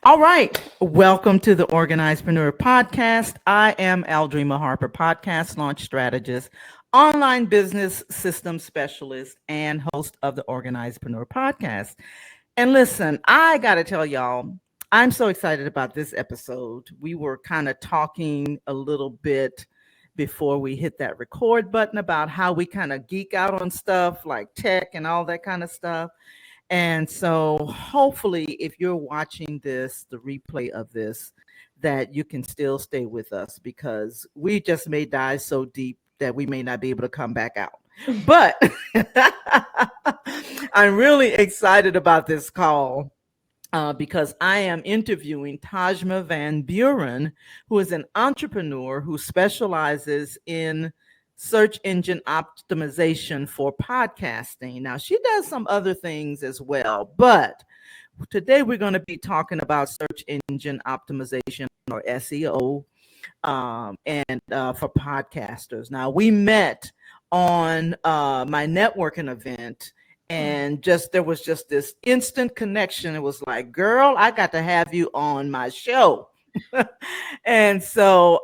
All right. Welcome to the Organizedpreneur Podcast. I am Aldrima Harper, podcast launch strategist, online business system specialist, and host of the Organizedpreneur Podcast. And listen, I got to tell y'all, I'm so excited about this episode. We were kind of talking a little bit before we hit that record button about how we kind of geek out on stuff like tech and all that kind of stuff. And so hopefully if you're watching this, the replay of this, that you can still stay with us because we just may dive so deep that we may not be able to come back out. But I'm really excited about this call because I am interviewing Tahjma Van Buren, who is an entrepreneur who specializes in search engine optimization for podcasting. Now, she does some other things as well, but today we're going to be talking about search engine optimization or SEO and for podcasters. Now, we met on my networking event and there was just this instant connection. It was like, girl, I got to have you on my show. and so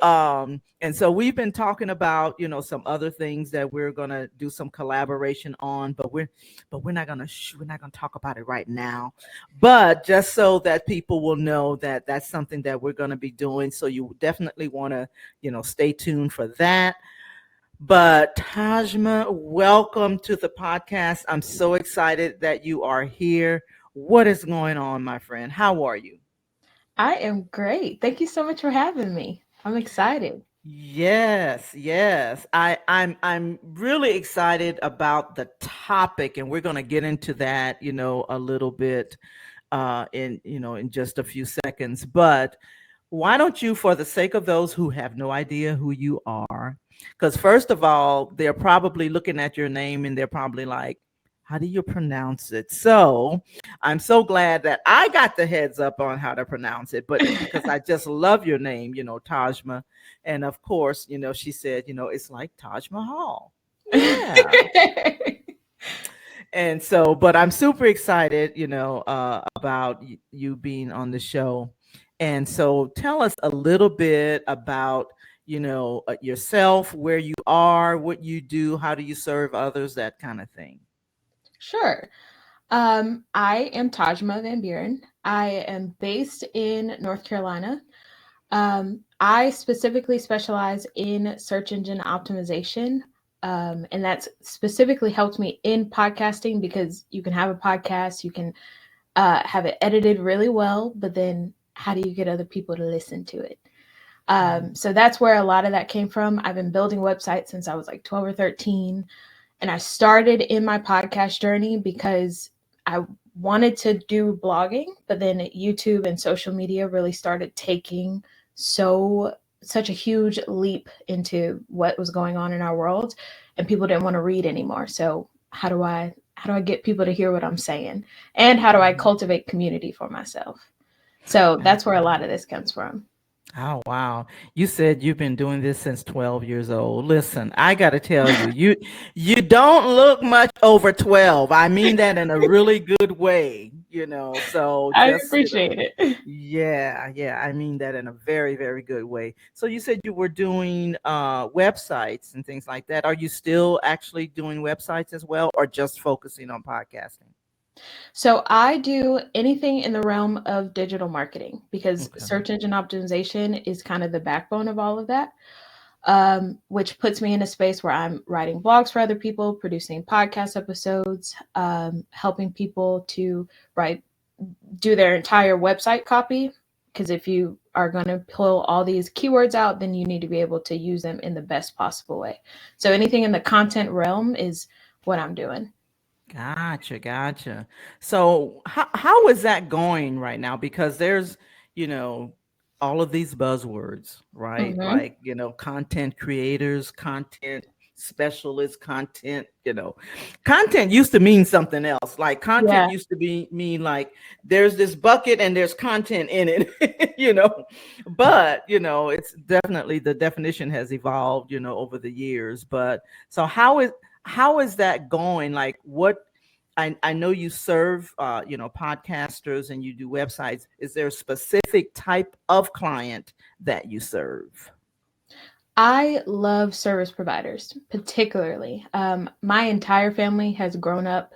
we've been talking about some other things that we're going to do some collaboration on, but we're not going to talk about it right now, but just so that people will know that that's something that we're going to be doing. So you definitely want to stay tuned for that. But Tahjma, welcome to the podcast. I'm so excited that you are here. What is going on, my friend? How are you? I am great. Thank you so much for having me. I'm excited. Yes. I'm really excited about the topic, and we're going to get into that, a little bit in just a few seconds. But why don't you, for the sake of those who have no idea who you are, because first of all, they're probably looking at your name and they're probably like, how do you pronounce it? So I'm so glad that I got the heads up on how to pronounce it, but because I just love your name, Tahjma. And of course, she said, it's like Taj Mahal. Yeah. And so, but I'm super excited, about you being on the show. And so tell us a little bit about, yourself, where you are, what you do, how do you serve others, that kind of thing. Sure. I am Tahjma Van Buren. I am based in North Carolina. I specifically specialize in search engine optimization. And that's specifically helped me in podcasting because you can have a podcast, you can have it edited really well, but then how do you get other people to listen to it? So that's where a lot of that came from. I've been building websites since I was like 12 or 13. And I started in my podcast journey because I wanted to do blogging, but then YouTube and social media really started taking such a huge leap into what was going on in our world, and people didn't want to read anymore. So how do I get people to hear what I'm saying? And how do I cultivate community for myself? So that's where a lot of this comes from. Oh, wow. You said you've been doing this since 12 years old. Listen, I got to tell you, you don't look much over 12. I mean that in a really good way, So I just, appreciate it. yeah, I mean that in a very, very good way. So you said you were doing websites and things like that. Are you still actually doing websites as well, or just focusing on podcasting? So I do anything in the realm of digital marketing because Okay. search engine optimization is kind of the backbone of all of that, which puts me in a space where I'm writing blogs for other people, producing podcast episodes, helping people to do their entire website copy. Because if you are going to pull all these keywords out, then you need to be able to use them in the best possible way. So anything in the content realm is what I'm doing. Gotcha. So how is that going right now? Because there's, you know, all of these buzzwords, right? Mm-hmm. Like, content creators, content specialists, content used to mean something else. Like content Yeah. used to mean like there's this bucket and there's content in it, but, it's definitely the definition has evolved, over the years. But so how is that going? Like I know you serve, podcasters and you do websites. Is there a specific type of client that you serve? I love service providers, particularly. My entire family has grown up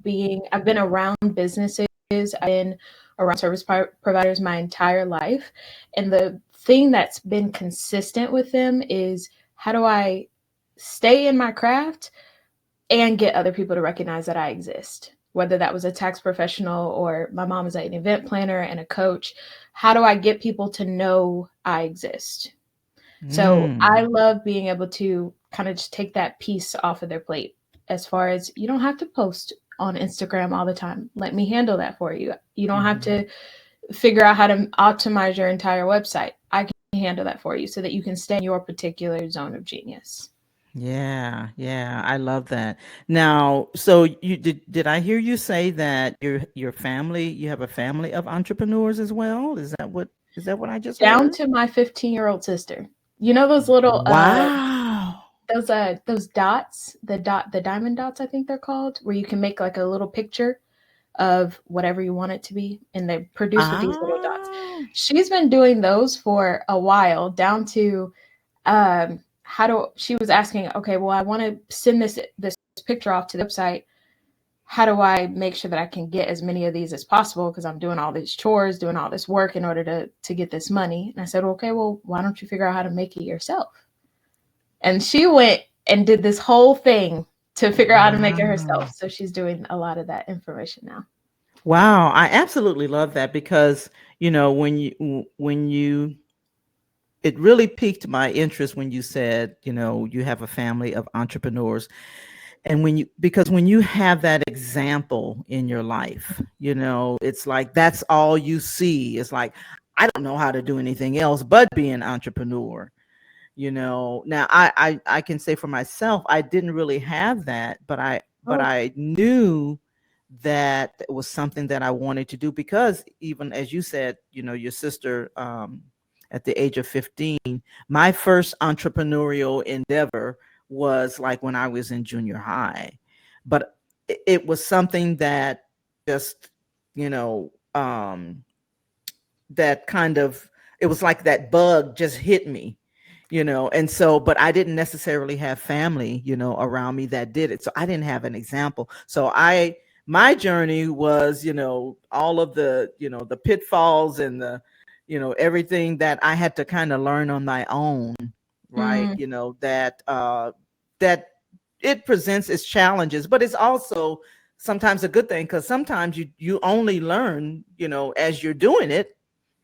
I've been around businesses, I've been around providers my entire life. And the thing that's been consistent with them is, how do I stay in my craft and get other people to recognize that I exist? Whether that was a tax professional or my mom is an event planner and a coach, how do I get people to know I exist? So I Mm. love being able to kind of just take that piece off of their plate, as far as, you don't have to post on Instagram all the time. Let me handle that for you. You don't have Mhm. to figure out how to optimize your entire website. I can handle that for you so that you can stay in your particular zone of genius. Yeah, yeah, I love that. Now, so did I hear you say that your family, you have a family of entrepreneurs as well? Is that what I just Down heard? to my 15-year-old sister. You know those little Wow. those dots, the diamond dots, I think they're called, where you can make like a little picture of whatever you want it to be, and they're produced with these little dots. Ah. She's been doing those for a while, down to she was asking, okay, well, I want to send this picture off to the website. How do I make sure that I can get as many of these as possible, because I'm doing all these chores, doing all this work in order to get this money? And I said, okay, well, why don't you figure out how to make it yourself? And she went and did this whole thing to figure out how to make it herself. Wow. So she's doing a lot of that information now. Wow, I absolutely love that because, when you it really piqued my interest when you said, you have a family of entrepreneurs. And because when you have that example in your life, it's like that's all you see. It's like, I don't know how to do anything else but be an entrepreneur. Now I can say for myself, I didn't really have that, but Oh, I knew that it was something that I wanted to do because, even as you said, your sister, at the age of 15, my first entrepreneurial endeavor was like when I was in junior high. But it was something that just, you know, that kind of, it was like that bug just hit me, and so, but I didn't necessarily have family, around me that did it. So I didn't have an example. So my journey was, all of the pitfalls and everything that I had to kind of learn on my own, right? mm, That it presents its challenges, but it's also sometimes a good thing, because sometimes you only learn, as you're doing it,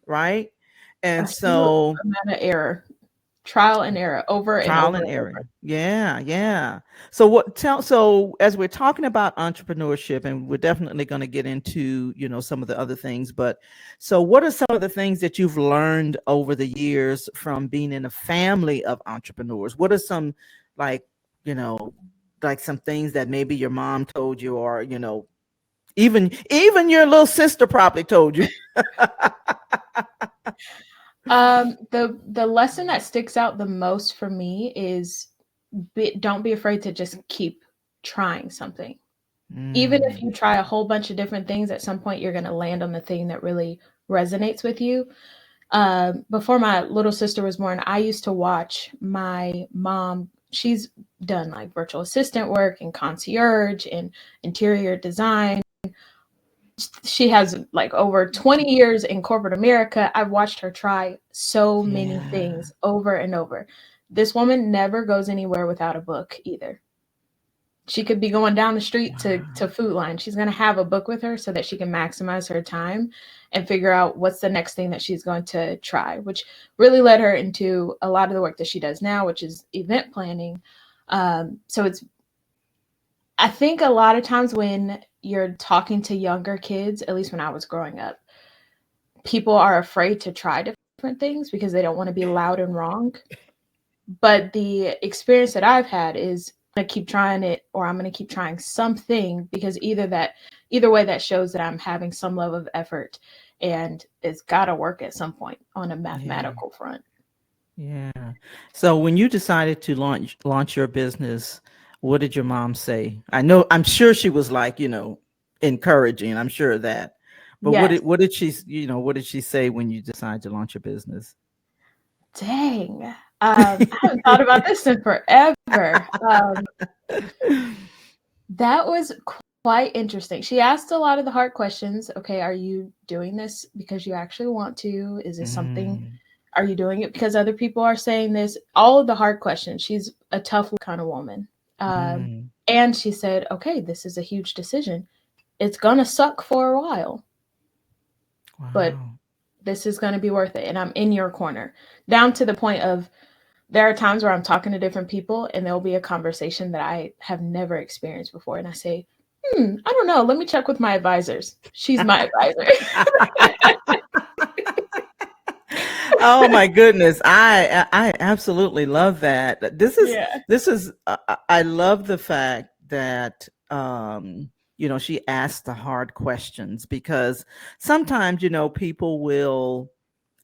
right? a And huge so amount of error, trial and error, over and trial over and and error. over. Yeah, yeah. So as we're talking about entrepreneurship, and we're definitely going to get into, some of the other things, but so what are some of the things that you've learned over the years from being in a family of entrepreneurs? What are some, like, you know, like some things that maybe your mom told you, or, even your little sister probably told you? The lesson that sticks out the most for me is, don't be afraid to just keep trying something. Even if Mm, you try a whole bunch of different things, at some point you're going to land on the thing that really resonates with you. Before my little sister was born, I used to watch my mom. She's done like virtual assistant work and concierge and interior design. She has like over 20 years in corporate America. I've watched her try so many yeah. things over and over. This woman never goes anywhere without a book either. She could be going down the street to Wow. Food Line. She's going to have a book with her so that she can maximize her time and figure out what's the next thing that she's going to try, which really led her into a lot of the work that she does now, which is event planning. So I think a lot of times when you're talking to younger kids, at least when I was growing up, people are afraid to try different things because they don't want to be loud and wrong. But the experience that I've had is, I'm gonna keep trying it, or I'm gonna keep trying something, because either way that shows that I'm having some level of effort, and it's gotta work at some point on a Yeah. mathematical front. Yeah. So when you decided to launch your business, What did your mom say? I'm sure she was like, encouraging. I'm sure of that. But Yes. what did she say when you decided to launch your business? Dang. I haven't thought about this in forever. That was quite interesting. She asked a lot of the hard questions. Okay, are you doing this because you actually want to? Is this something? Mm, Are you doing it because other people are saying this? All of the hard questions. She's a tough kind of woman. Um, mm, and she said, okay, this is a huge decision. It's going to suck for a while, but wow. this is going to be worth it. And I'm in your corner. Down to the point of there are times where I'm talking to different people and there'll be a conversation that I have never experienced before. And I say, I don't know. Let me check with my advisors. She's my advisor. Oh my goodness. I absolutely love that. Yeah. I love the fact that she asked the hard questions, because sometimes, people will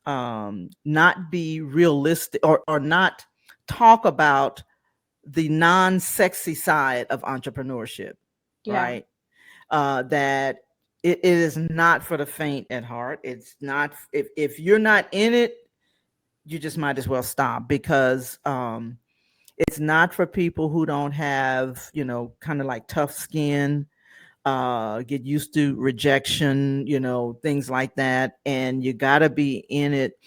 not be realistic, or not talk about the non-sexy side of entrepreneurship, Yeah. right? That it is not for the faint at heart. It's not, if you're not in it, you just might as well stop, because it's not for people who don't have, kind of like tough skin, get used to rejection, things like that. And you got to be in it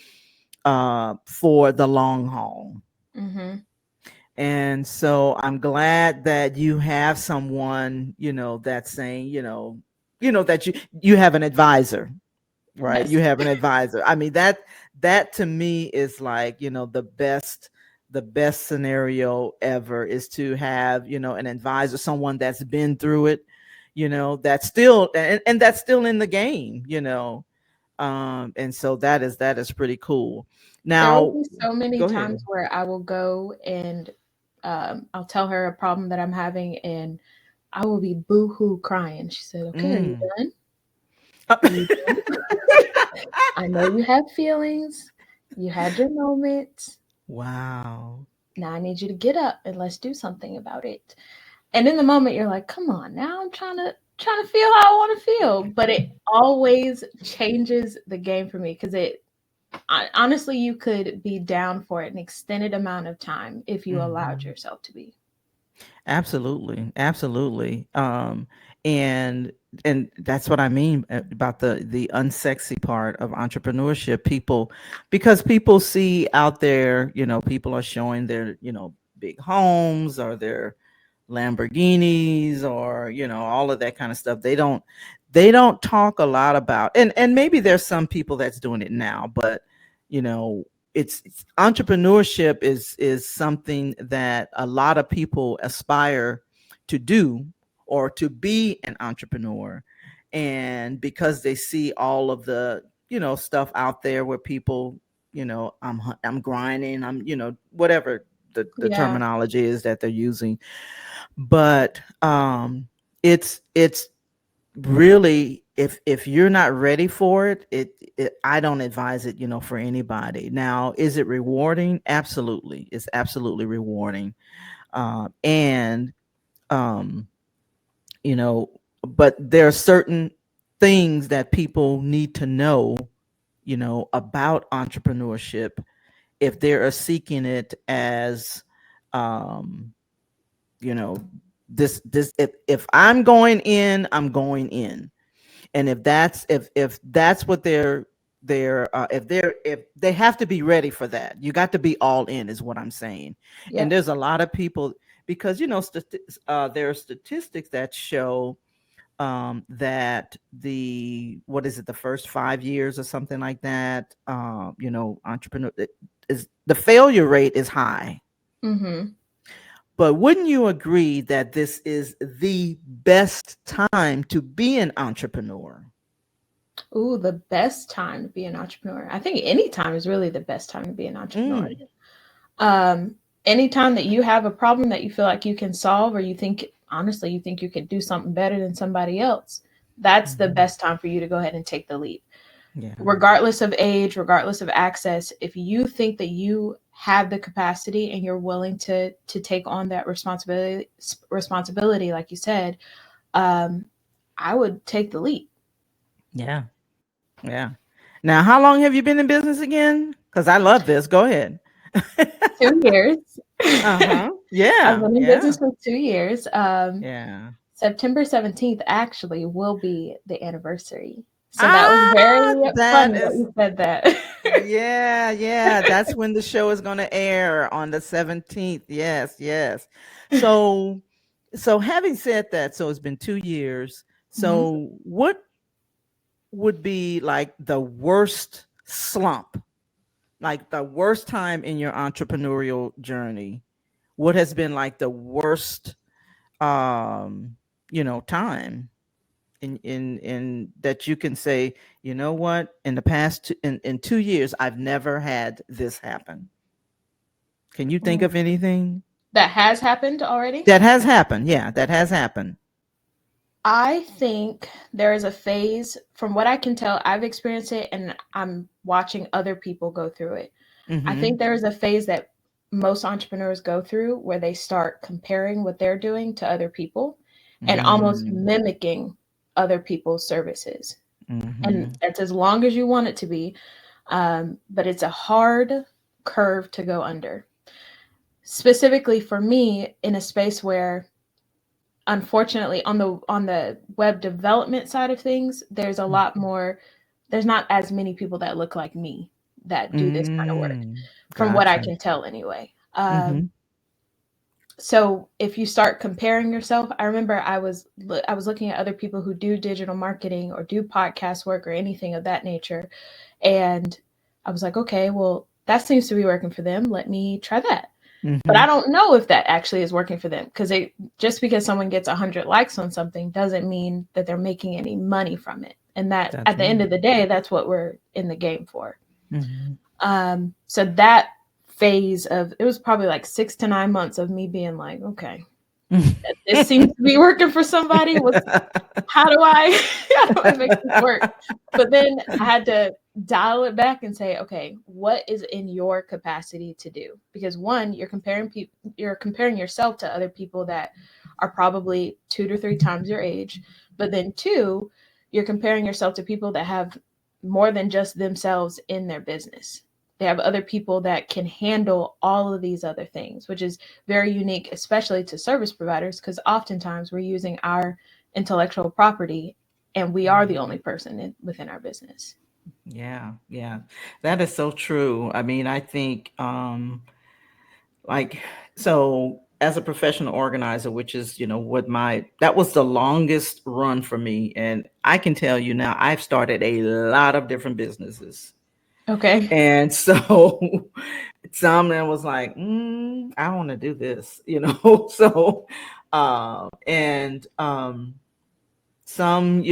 for the long haul. Mm-hmm. And so I'm glad that you have someone, that's saying, that you have an advisor, right? Yes. You have an advisor. I mean, that to me is like, the best scenario ever, is to have, an advisor, someone that's been through it, that's still, and that's still in the game, and so that is pretty cool. There will Now, be so many go times ahead. where I will go and I'll tell her a problem that I'm having and I will be boo-hoo crying. She said, okay, are you Mm. done? Are you done? I know you have feelings. You had your moment. Wow. Now I need you to get up and let's do something about it. And in the moment you're like, come on, now I'm trying to feel how I want to feel. But it always changes the game for me because honestly, you could be down for an extended amount of time if you allowed Mhm. yourself to be. Absolutely, absolutely. And that's what I mean about the unsexy part of entrepreneurship. Because people see out there, people are showing their, big homes, or their Lamborghinis, or all of that kind of stuff. They don't talk a lot about, and maybe there's some people that's doing it now, but you know it's entrepreneurship is something that a lot of people aspire to do, or to be an entrepreneur. And because they see all of the, stuff out there where people, I'm grinding, I'm, whatever the Yeah. terminology is that they're using. But it's really, if you're not ready for it, I don't advise it, for anybody. Now, is it rewarding? Absolutely, it's absolutely rewarding. And um you know but there are certain things that people need to know, about entrepreneurship, if they are seeking it as, um you know this if I'm going in, I'm going in. And if that's what if they have to be ready for that, you got to be all in, is what I'm saying. And Yep. there's a lot of people, because there are statistics that show, that the what is it, the first 5 years or something like that, entrepreneur is the failure rate is high. Mm-hmm. But wouldn't you agree that this is the best time to be an entrepreneur? Ooh, the best time to be an entrepreneur. I think any time is really the best time to be an entrepreneur. Mm, Um, Anytime that you have a problem that you feel like you can solve, or you think, honestly, you think you could do something better than somebody else, that's the mhm. best time for you to go ahead and take the leap. Yeah. Regardless of age, regardless of access, if you think that you have the capacity and you're willing to take on that responsibility, like you said, um, I would take the leap. Yeah. Yeah. Now, how long have you been in business again? Because I love this. Go ahead. 2 years. Uh-huh. I've Yeah. been in Yeah. business for 2 years. Yeah. September 17th actually will be the anniversary. So that was Ah, very that funny that is, you said that. yeah, yeah. That's when the show is going to air on the 17th. Yes, yes. So, so having said that, so it's been 2 years. Mhm. So, what would be like the worst slump, like the worst time in your entrepreneurial journey? What has been like the worst, um, time in that you can say, you know what, in the past in 2 years, I've never had this happen. Can you think Mm. of anything That has happened already. that has happened? Yeah, that has happened. I think there is a phase, from what I can tell, I've experienced it and I'm watching other people go through it. I think Mm-hmm. there is a phase that most entrepreneurs go through where they start comparing what they're doing to other people and almost Mm-hmm. mimicking other people's services. And Mm-hmm. that's as long as you want it to be. But it's a hard curve to go under. Specifically for me, in a space where, unfortunately, on the web development side of things, there's a lot more. There's not as many people that look like me that do this kind of work, Mm. from what I Gotcha. can tell anyway. Mm-hmm. So if you start comparing yourself, I remember I was looking at other people who do digital marketing or do podcast work or anything of that nature, and I was like, okay, well, that seems to be working for them. Let me try that. But Mm-hmm. I don't know if that actually is working for them, because it just because someone gets 100 likes on something doesn't mean that they're making any money from it. And that, That's at the end right. of the day, that's what we're in the game for. Mm-hmm. So that phase of, it was probably like 6 to 9 months of me being like, okay, this seems to be working for somebody. How do I how do I make this work? But then I had to dial it back and say, okay, what is in your capacity to do? Because one, you're comparing yourself to other people that are probably 2 to 3 times your age. But then two, you're comparing yourself to people that have more than just themselves in their business. They have other people that can handle all of these other things, which is very unique, especially to service providers, because oftentimes we're using our intellectual property and we are the only person within our business. Yeah, yeah. That is so true. I mean, I think like, so as a professional organizer, which is, what that was the longest run for me. And I can tell you now, I've started a lot of different businesses. Okay. And so some that was like, I want to do this, so, and some,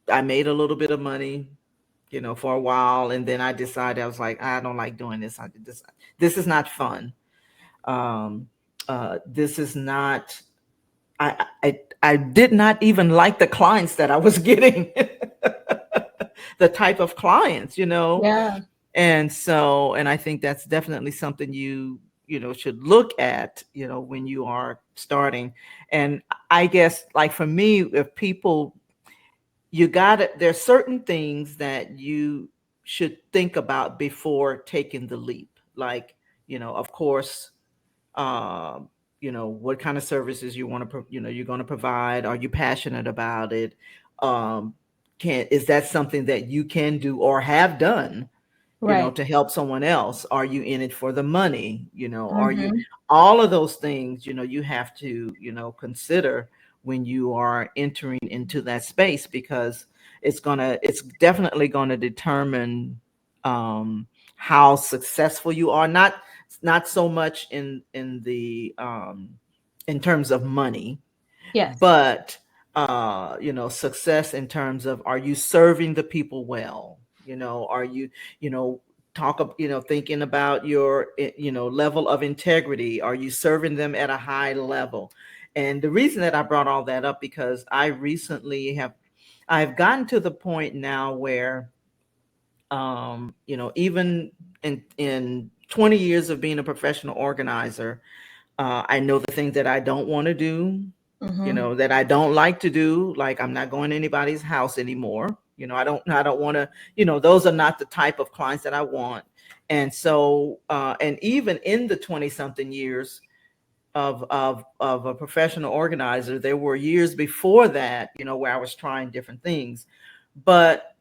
I made a little bit of money, for a while. And then I decided, I was like, I don't like doing this. This is not fun. Um, this is not, I did not even like the clients that I was getting, the type of clients, Yeah. and so, and I think that's definitely something should look at, when you are starting. And I guess, like, for me, if people, you got it, there's certain things that you should think about before taking the leap. Like, of course, um, what kind of services you want to, you're going to provide. Are you passionate about it? Um, is that something that you can do or have done, Right. to help someone else? Are you in it for the money? Are you, Hmm. all of those things, you have to, consider when you are entering into that space, because it's definitely gonna determine how successful you are. Not so much in terms of money, Yes. but success in terms of, are you serving the people well? Are you, you know thinking about your level of integrity? Are you serving them at a high level? And the reason that I brought all that up, because I've gotten to the point now where, even in 20 years of being a professional organizer, I know the things that I don't want to do, that I don't like to do. Like, I'm not going to anybody's house anymore. I don't want to, those are not the type of clients that I want. And so, and even in the 20 something years of a professional organizer, there were years before that, where I was trying different things, but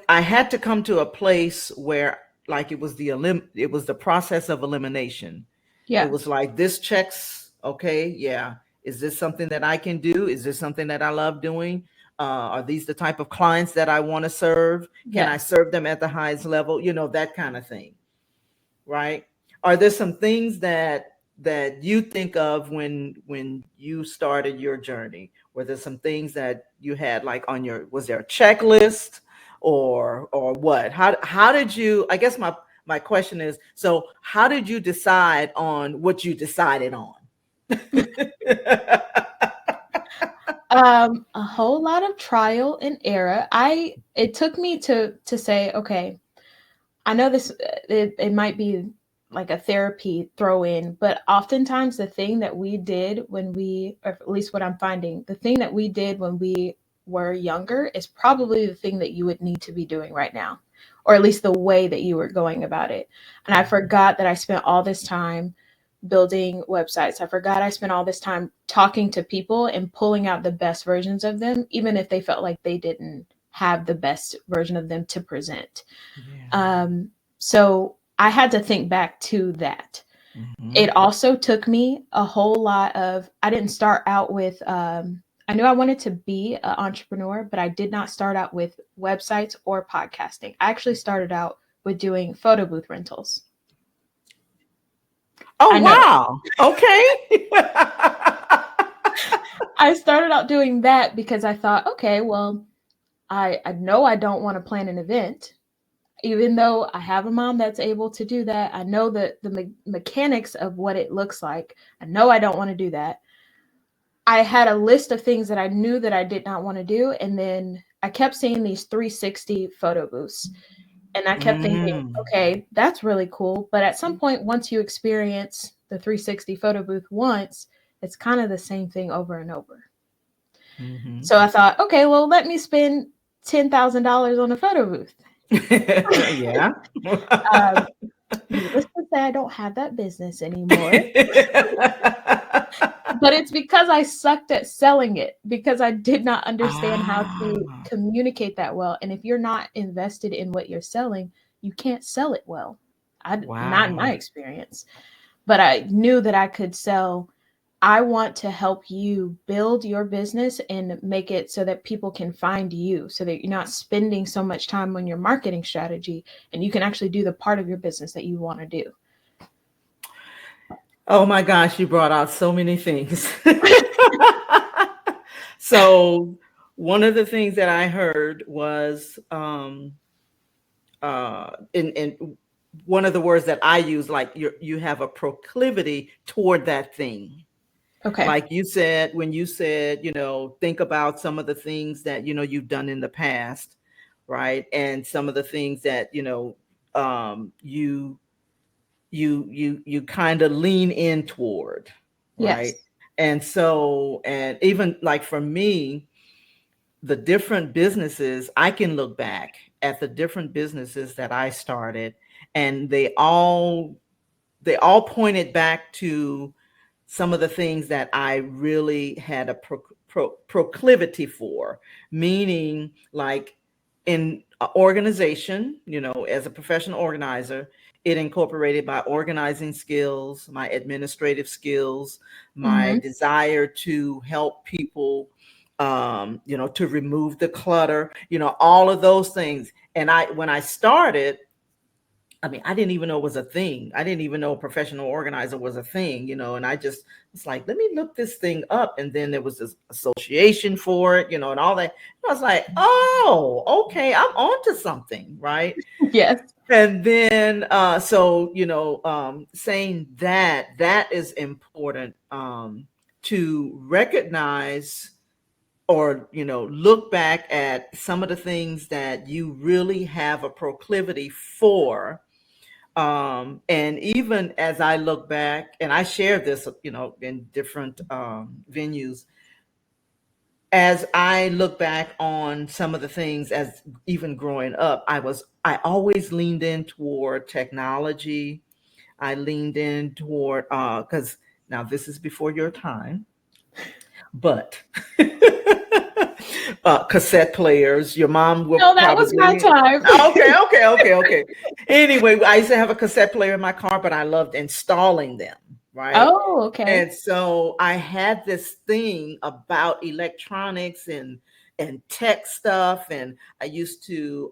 I had to come to a place where, like, it was the process of elimination. Yeah. It was like, this checks, okay, yeah. Is this something that I can do? Is this something that I love doing? Are these the type of clients that I want to serve? Can I serve them at the highest level? That kind of thing, right? Are there some things that you think of when you started your journey? Were there some things that you had, like, was there a checklist, or what? How did you, I guess my question is, so how did you decide on what you decided on? A whole lot of trial and error. It took me to say, okay, I know this, it might be like a therapy throw in, but oftentimes the thing that we did when or at least what I'm finding, the thing that we did when we were younger is probably the thing that you would need to be doing right now, or at least the way that you were going about it. And I forgot that I spent all this time building websites. I forgot I spent all this time talking to people and pulling out the best versions of them, even if they felt like they didn't have the best version of them to present. Yeah. So I had to think back to that. It also took me a whole lot of, I didn't start out with, I knew I wanted to be an entrepreneur, but I did not start out with websites or podcasting. I actually started out with doing photo booth rentals. Oh, wow. Okay. I started out doing that because I thought, okay, well, I know I don't want to plan an event. Even though I have a mom that's able to do that, I know that the mechanics of what it looks like. I know I don't want to do that. I had a list of things that I knew that I did not want to do. And then I kept seeing these 360 photo booths. And I kept thinking, okay, that's really cool. But at some point, once you experience the 360 photo booth once, it's kind of the same thing over and over. So I thought, okay, well, let me spend $10,000 on a photo booth. Yeah. Needless to say, I don't have that business anymore. But it's because I sucked at selling it, because I did not understand how to communicate that well. And if you're not invested in what you're selling, you can't sell it well. Not in my experience. But I knew that I could sell. I want to help you build your business and make it so that people can find you, so that you're not spending so much time on your marketing strategy and you can actually do the part of your business that you want to do. Oh my gosh, you brought out so many things. So one of the things that I heard was, in one of the words that I use, like, you have a proclivity toward that thing. Okay. Like you said, when you said, think about some of the things that, you've done in the past, right? And some of the things that, you kind of lean in toward, right? Yes. And so, and even like for me, the different businesses, I can look back at the different businesses that I started, and they all pointed back to some of the things that I really had a proclivity for, meaning, like, in an organization, as a professional organizer, it incorporated my organizing skills, my administrative skills, my desire to help people, to remove the clutter, all of those things. And when I started, I mean, I didn't even know it was a thing. I didn't even know a professional organizer was a thing, and I just was like, let me look this thing up. And then there was this association for it, and all that. I was like, oh, okay, I'm onto something, right? Yes. And then, so, saying that is important, to recognize, or, look back at some of the things that you really have a proclivity for, And even as I look back, and I share this, in different venues, as I look back on some of the things as even growing up, I always leaned in toward technology. I leaned in toward because now this is before your time, but cassette players. Your mom will No, that was my probably. time. Okay. Anyway, I used to have a cassette player in my car, but I loved installing them, right? Oh, okay. And so I had this thing about electronics and tech stuff, and I used to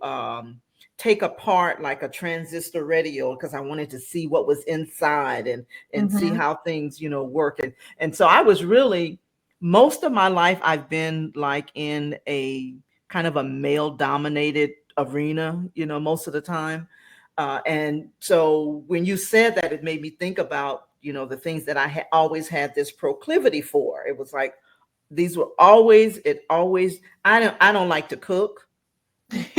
take apart like a transistor radio because I wanted to see what was inside and see Mm-hmm. how things work. And so I was really, most of my life I've been like in a kind of a male dominated arena, most of the time. And so when you said that, it made me think about, the things that I had always had this proclivity for. It was like, these were always, I don't like to cook.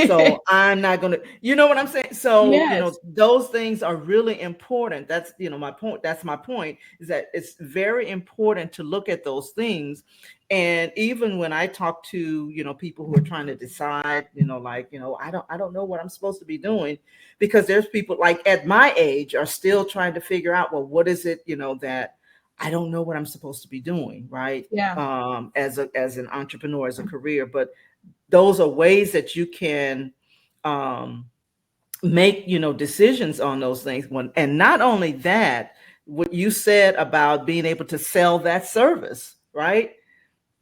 So I'm not going to, you know what I'm saying? So, Yes. those things are really important. That's, my point. That's my point, is that it's very important to look at those things. And even when I talk to, people who are trying to decide, like, I don't know what I'm supposed to be doing, because there's people like at my age are still trying to figure out, well, what is it, that I don't know what I'm supposed to be doing, right? Yeah. As an entrepreneur, as a career. But those are ways that you can um, make decisions on those things. And not only that, what you said about being able to sell that service, right?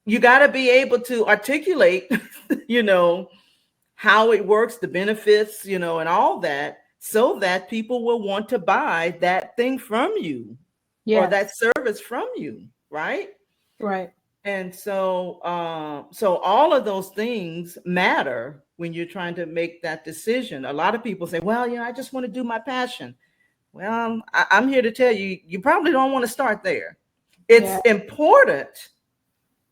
You got to be able to articulate you know how it works, the benefits, and all that, so that people will want to buy that thing from you, or that Yes. service from you, right? Right. And so all of those things matter when you're trying to make that decision. A lot of people say, well, I just want to do my passion. Well, I'm here to tell you, you probably don't want to start there. It's Yeah. important,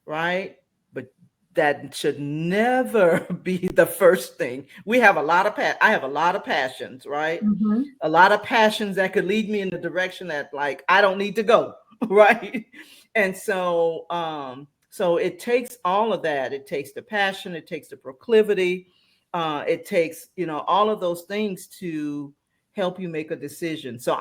right? But that should never be the first thing. We have a lot of I have a lot of passions, right? Mm-hmm. A lot of passions that could lead me in the direction that, like, I don't need to go, right? And so it takes all of that. It takes the passion, it takes the proclivity, it takes, all of those things to help you make a decision. So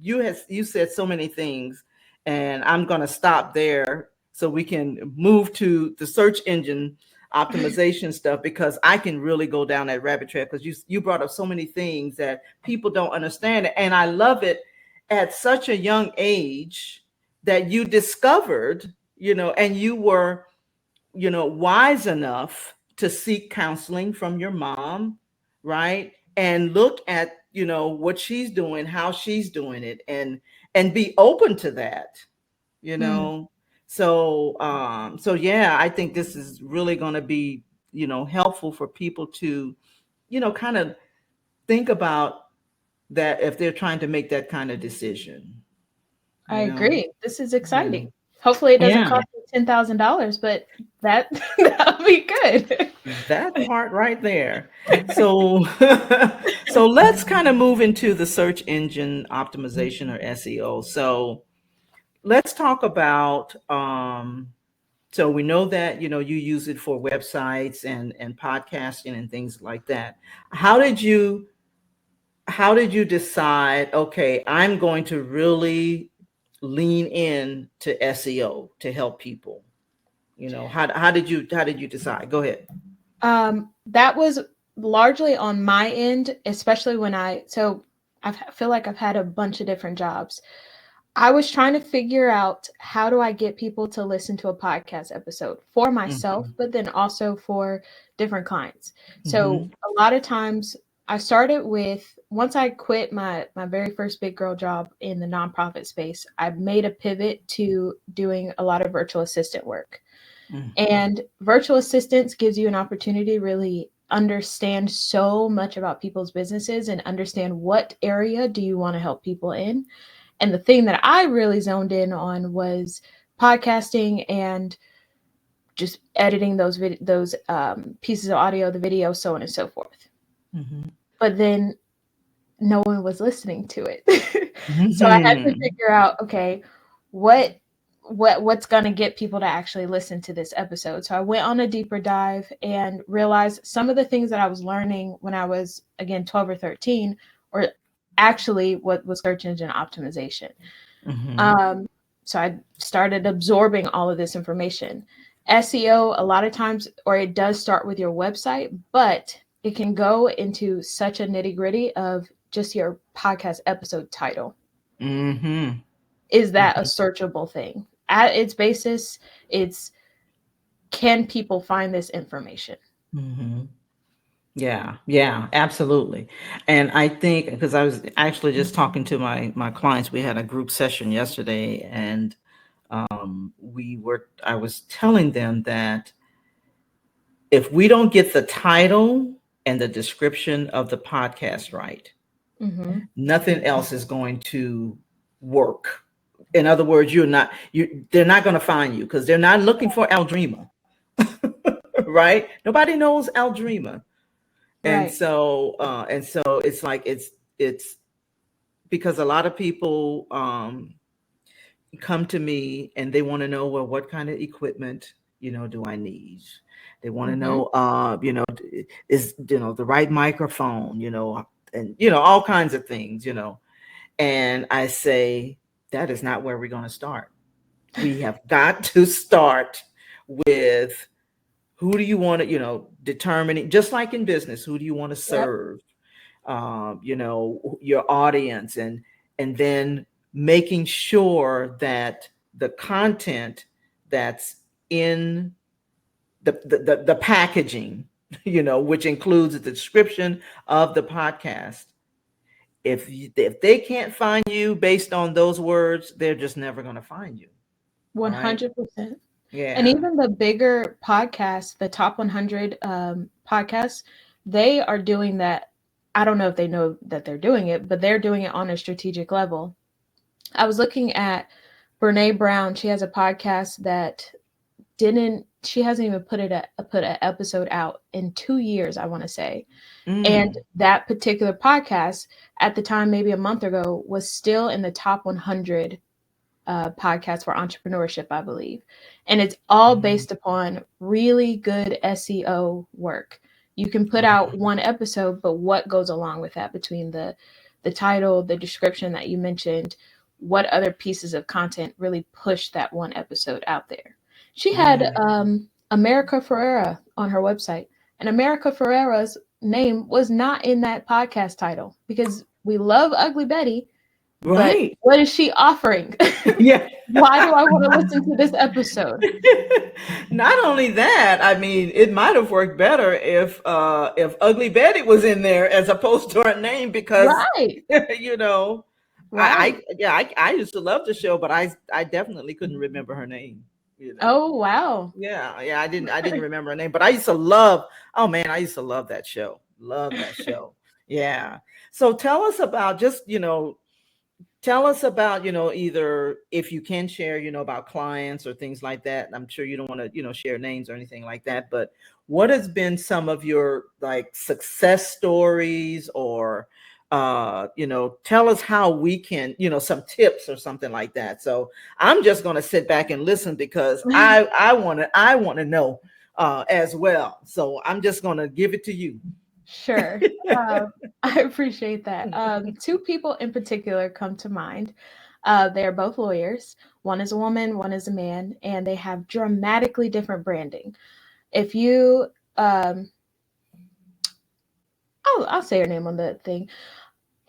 you said so many things, and I'm going to stop there so we can move to the search engine optimization stuff, because I can really go down that rabbit trail, because you brought up so many things that people don't understand. And I love it at such a young age that you discovered, and you were, wise enough to seek counseling from your mom, right? And look at, what she's doing, how she's doing it, and be open to that, you Mm. know. So yeah, I think this is really going to be, helpful for people to, kind of think about that if they're trying to make that kind of decision, I you know. agree. This is Yeah. exciting. Hopefully it doesn't Yeah. cost me $10,000, but that that'll be good. That part right there. So so let's kind of move into the search engine optimization, or SEO. So let's talk about so we know that, you use it for websites and podcasting and things like that. How did you how did you decide, okay, I'm going to really lean in to SEO to help people? How did you decide? Go ahead. That was largely on my end, especially I feel like I've had a bunch of different jobs. I was trying to figure out, how do I get people to listen to a podcast episode for myself, Mhm. but then also for different clients. So Mhm. a lot of times I started with, once I quit my very first big girl job in the nonprofit space, I made a pivot to doing a lot of virtual assistant work. Mhm. And virtual assistants gives you an opportunity to really understand so much about people's businesses and understand what area do you want to help people in. And the thing that I really zoned in on was podcasting and just editing those pieces of audio, the video, so on and so forth. Mhm. But then no one was listening to it. So I had to Mhm. figure out, okay, what's going to get people to actually listen to this episode. So I went on a deeper dive and realized some of the things that I was learning when I was, again, 12 or 13, or actually what was search engine optimization. Mhm. Um, so I started absorbing all of this information. SEO, a lot of times, or it does start with your website, but it can go into such a nitty gritty of just your podcast episode title. Mhm. Is that a searchable thing? At its basis, it's, can people find this information? Mhm. Yeah, yeah, absolutely. And I think because I was actually just talking to my clients, we had a group session yesterday, and I was telling them that if we don't get the title and the description of the podcast right, Mm-hmm. nothing else is going to work. In other words, they're not going to find you because they're not looking for Aldrima, right? Nobody knows Aldrima. And Right. so it's like it's because a lot of people come to me and they want to know, well, what kind of equipment do I need? They want to Mm-hmm. know is the right microphone, and all kinds of things, and I say that is not where we're going to start. We have got to start with who do you want to, determining, just like in business, who do you want to Yep. serve, your audience, and then making sure that the content that's in the packaging, which includes the description of the podcast. If they can't find you based on those words, they're just never going to find you, right? 100%. And Yeah. even the bigger podcasts, the top 100 podcasts, they are doing that. I don't know if they know that they're doing it, but they're doing it on a strategic level. I was looking at Brene Brown. She has a podcast that didn't, she hasn't even put an episode out in 2 years, I want to say. And Mm. that particular podcast at the time, maybe a month ago, was still in the top 100 podcast for entrepreneurship, I believe. And it's all Mm. based upon really good SEO work. You can put out one episode, but what goes along with that between the title, the description that you mentioned, what other pieces of content really push that one episode out there? She had Mm. America Ferrera on her website, and America Ferrera's name was not in that podcast title because we love Ugly Betty, but Right. what is she offering? Yeah. Why do I want to listen to this episode? Not only that, I mean, it might have worked better if Ugly Betty was in there as opposed to her name because Right, you know, right. I used to love the show, but I definitely couldn't remember her name. Oh, wow. Yeah, I didn't remember her name, but I used to love. Oh man, I used to love that show. Love that show. Yeah. So tell us about tell us about either if you can share about clients or things like that. I'm sure you don't want to share names or anything like that, but what has been some of your like success stories, or tell us how we can some tips or something like that. So I'm just going to sit back and listen because I want to know as well, so I'm just going to give it to you. Sure. I appreciate that. Two people in particular come to mind. They are both lawyers. One is a woman, one is a man, and they have dramatically different branding. If you, I'll say her name on the thing.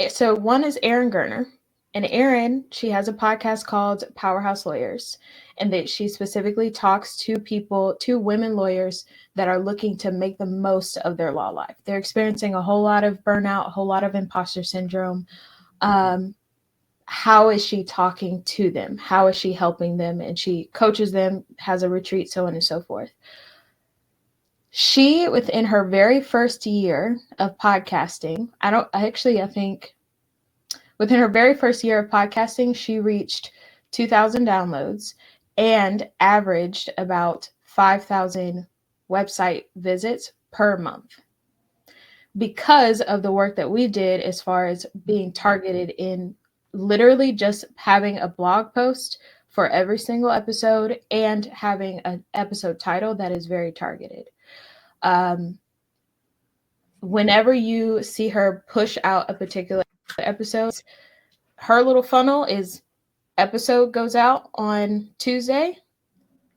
So one is Erin Gerner, and Erin, she has a podcast called Powerhouse Lawyers, and that she specifically talks to people, to women lawyers that are looking to make the most of their law life. They're experiencing a whole lot of burnout, a whole lot of imposter syndrome. Um, how is she talking to them? How is she helping them? And she coaches them, has a retreat, so on and so forth. She, within her very first year of podcasting, I think within her very first year of podcasting, she reached 2,000 downloads and averaged about 5,000 website visits per month. because of the work that we did as far as being targeted in literally just having a blog post for every single episode and having an episode title that is very targeted. Whenever you see her push out a particular episode, her little funnel is episode goes out on Tuesday.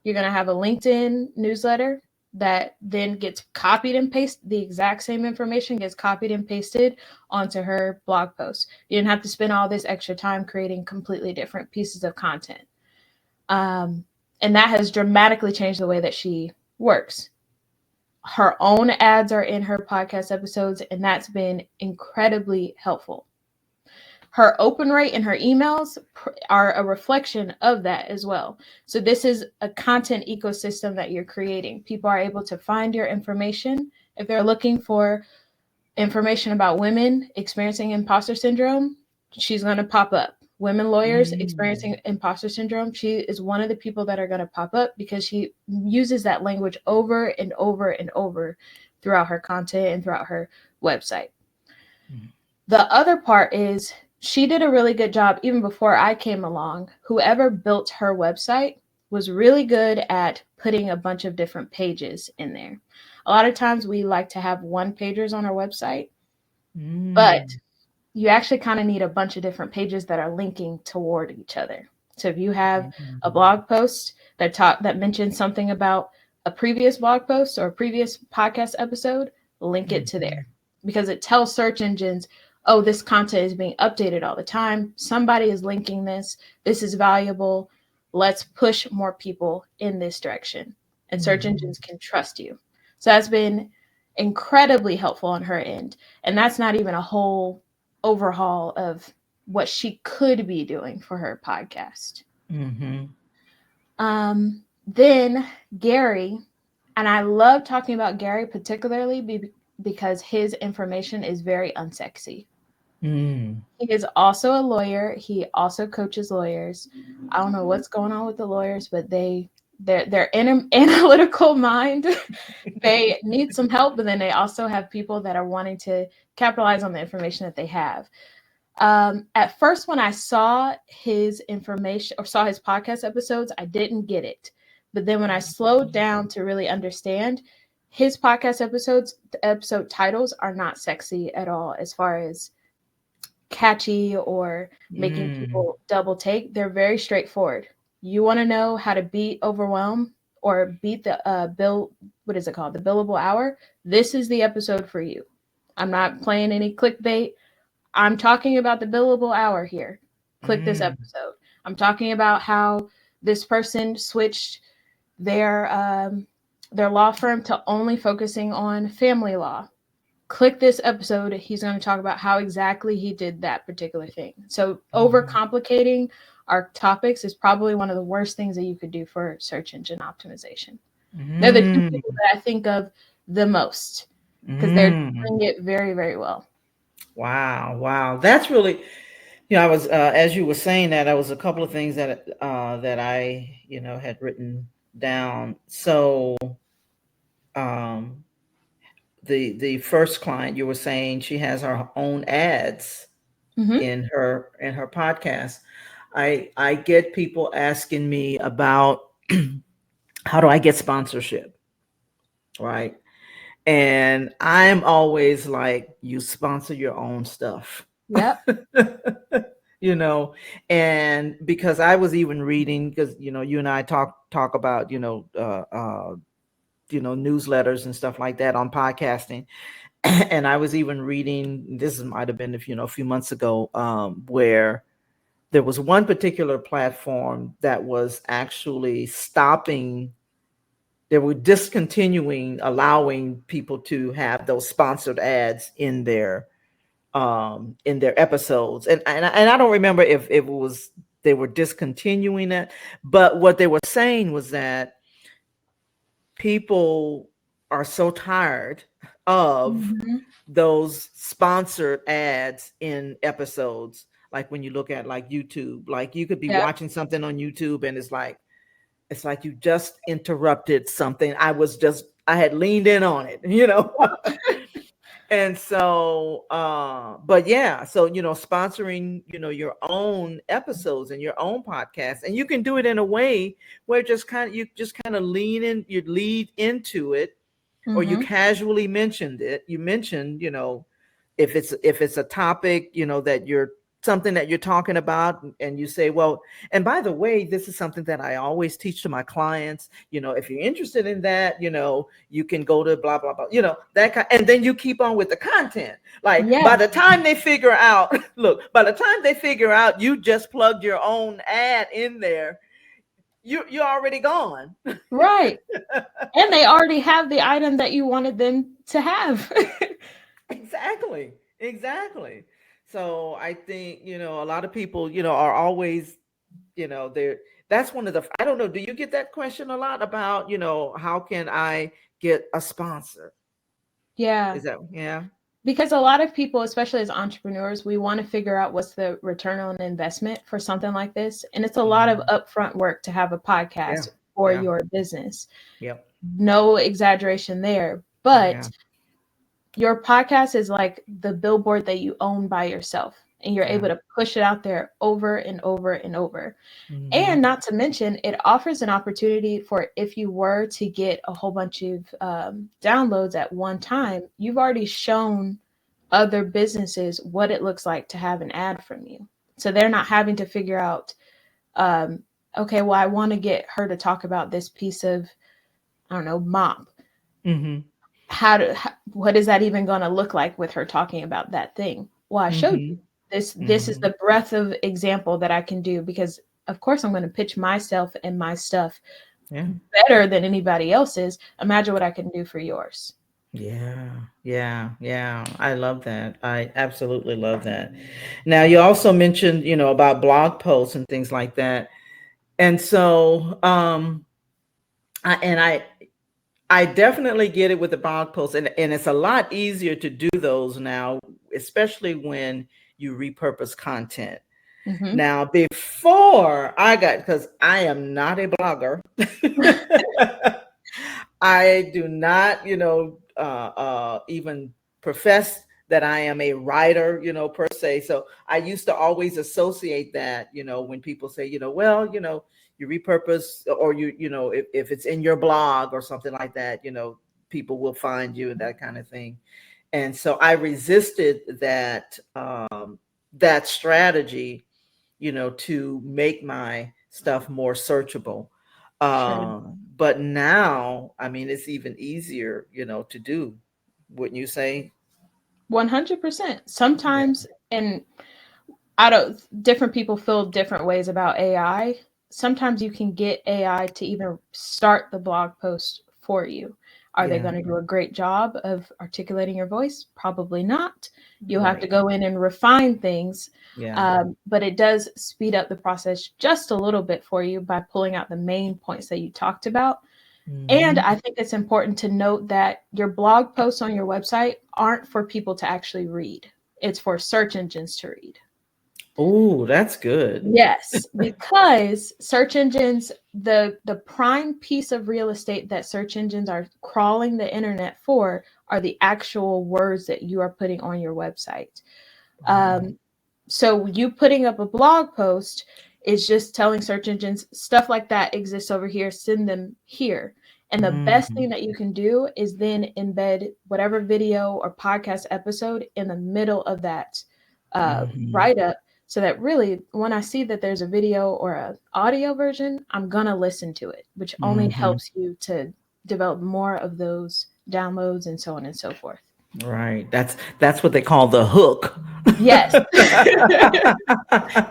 You're going to have a LinkedIn newsletter that then gets copied and pasted. The exact same information gets copied and pasted onto her blog post. You didn't have to spend all this extra time creating completely different pieces of content. And that has dramatically changed the way that she works. Her own ads are in her podcast episodes, and that's been incredibly helpful. Her open rate and her emails are a reflection of that as well. So this is a content ecosystem that you're creating. People are able to find your information. If they're looking for information about women experiencing imposter syndrome, she's going to pop up. Women lawyers experiencing imposter syndrome, she is one of the people that are going to pop up because she uses that language over and over and over throughout her content and throughout her website. The other part is she did a really good job even before I came along. Whoever built her website was really good at putting a bunch of different pages in there. A lot of times we like to have one pagers on our website, but you actually kind of need a bunch of different pages that are linking toward each other. So if you have a blog post that mentions something about a previous blog post or a previous podcast episode, link it to there, because it tells search engines, oh, this content is being updated all the time. Somebody is linking this. This is valuable. Let's push more people in this direction. And search engines can trust you. So that's been incredibly helpful on her end. And that's not even a whole overhaul of what she could be doing for her podcast. Then Gary, and I love talking about Gary particularly because his information is very unsexy. He is also a lawyer. He also coaches lawyers. I don't know what's going on with the lawyers, but their analytical mind, they need some help, but then they also have people that are wanting to capitalize on the information that they have. At first, when I saw his information or saw his podcast episodes, I didn't get it. But then when I slowed down to really understand, his podcast episodes, the episode titles are not sexy at all as far as catchy or making people double take. They're very straightforward. You want to know how to beat overwhelm or beat the what is it called? The billable hour. This is the episode for you. I'm not playing any clickbait. I'm talking about the billable hour here. Click this episode. I'm talking about how this person switched their law firm to only focusing on family law. Click this episode. He's going to talk about how exactly he did that particular thing. So overcomplicating our topics is probably one of the worst things that you could do for search engine optimization. They're the two people that I think of the most because they're doing it very, very well. Wow. That's really, I was, as you were saying that, I was a couple of things that I, had written down. So, the first client, you were saying she has her own ads in her podcast. I get people asking me about how do I get sponsorship, right? And I'm always like, you sponsor your own stuff. Yep. And because I was even reading, because you and I talk about newsletters and stuff like that on podcasting. And I was even reading, this might have been a few months ago, where there was one particular platform that was actually they were discontinuing allowing people to have those sponsored ads in their episodes. And I don't remember if it was they were discontinuing it, but what they were saying was that people are so tired of those sponsored ads in episodes. Like when you look at like YouTube, like you could be watching something on YouTube and it's like you just interrupted something. I had leaned in on it, And so, but yeah, so, sponsoring, your own episodes and your own podcast, and you can do it in a way where you just kind of you lead into it, or you Mm-hmm. casually you mentioned, if it's a topic, that you're something that you're talking about, and you say, well, and by the way, this is something that I always teach to my clients, if you're interested in that, you can go to blah blah blah, that kind, and then you keep on with the content. Like, by Yes, the time they figure out look, by the time they figure out you just plugged your own ad in there, you're already gone. right. And they already have the item that you wanted them to have. Exactly. Exactly. So I think, a lot of people, are always, they're that's one of the, I don't know, do you get that question a lot about, how can I get a sponsor? Yeah. Is that, yeah. Because a lot of people, especially as entrepreneurs, we want to figure out what's the return on investment for something like this. And it's a lot of Mhm. upfront work to have a Yeah. podcast for Yeah. your business. Yep. No exaggeration there. Yeah. But your podcast is like the billboard that you own by yourself, and you're Yeah. able to push it out there over and over and over. Hmm. And not to mention, it offers an opportunity for, if you were to get a whole bunch of downloads at one time, you've already shown other businesses what it looks like to have an ad from you. So they're not having to figure out, um, okay, well, I want to get her to talk about this piece of, I don't know, mop. Hmm. What is that even going to look like with her talking about that thing? Well, I showed you Hmm. this is Hmm. the breadth of example that I can do, because of course I'm going to pitch myself and my stuff Yeah. better than anybody else's. Imagine what I can do for yours. Yeah. Yeah. Yeah. I love that. I absolutely love that. Now, you also mentioned, about blog posts and things like that. And so, I definitely get it with the blog posts, and it's a lot easier to do those now, especially when you repurpose content. Hmm. Now, before I got, because I am not a blogger, I do not, even profess that I am a writer, per se. So I used to always associate that, when people say, well, you repurpose, or if it's in your blog or something like that, people will find you and that kind of thing. And so I resisted that strategy, to make my stuff more searchable. Sure. But now, I mean, it's even easier, to do. Wouldn't you say? 100%. Yeah. Sometimes, and I don't, different people feel different ways about AI. Sometimes you can get AI to even start the blog post for you. Are they Yeah. going to do a great job of articulating your voice? Probably not. You'll have to Right. go in and refine things. Yeah. But it does speed up the process just a little bit for you by pulling out the main points that you talked about. And Hmm. I think it's important to note that your blog posts on your website aren't for people to actually read. It's for search engines to read. Oh, that's good. Yes, because search engines, the prime piece of real estate that search engines are crawling the internet for are the actual words that you are putting on your website. Right. Um, so you putting up a blog post is just telling search engines stuff like that exists over here, send them here. And the best Hmm. thing that you can do is then embed whatever video or podcast episode in the middle of that Hmm. write up, so that really when I see that there's a video or a audio version, I'm gonna listen to it, which only Hmm. helps you to develop more of those downloads and so on and so forth. Right. That's what they call the hook. Yes.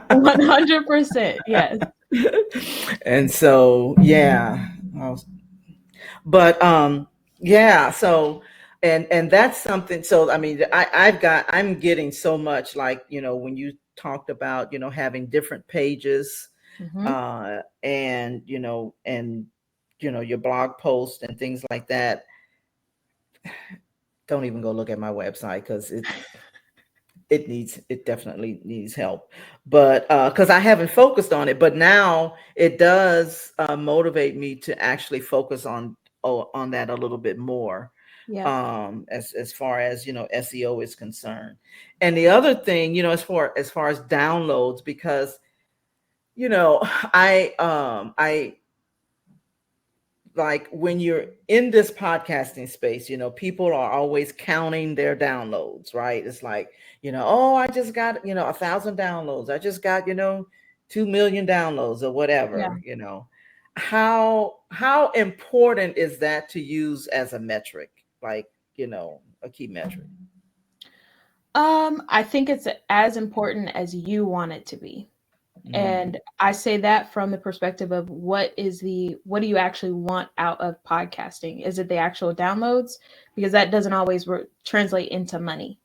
100%. Yes. And so, yeah. But yeah, so, and that's something. So I mean, I'm getting so much, like, when you talked about, having different pages, Hmm. and your blog post and things like that. Don't even go look at my website, because it definitely needs help, but because I haven't focused on it, but now it does motivate me to actually focus on that a little bit more. Yeah. as far as SEO is concerned. And the other thing, as far as downloads, because I like when you're in this podcasting space, people are always counting their downloads, right? It's like, oh, I just got, 1,000 downloads. I just got, 2 million downloads or Yeah. whatever. How important is that to use as a metric, like, a key metric? I think it's as important as you want it to be. Mm, And I say that from the perspective of what do you actually want out of podcasting? Is it the actual downloads? Because that doesn't always translate into money.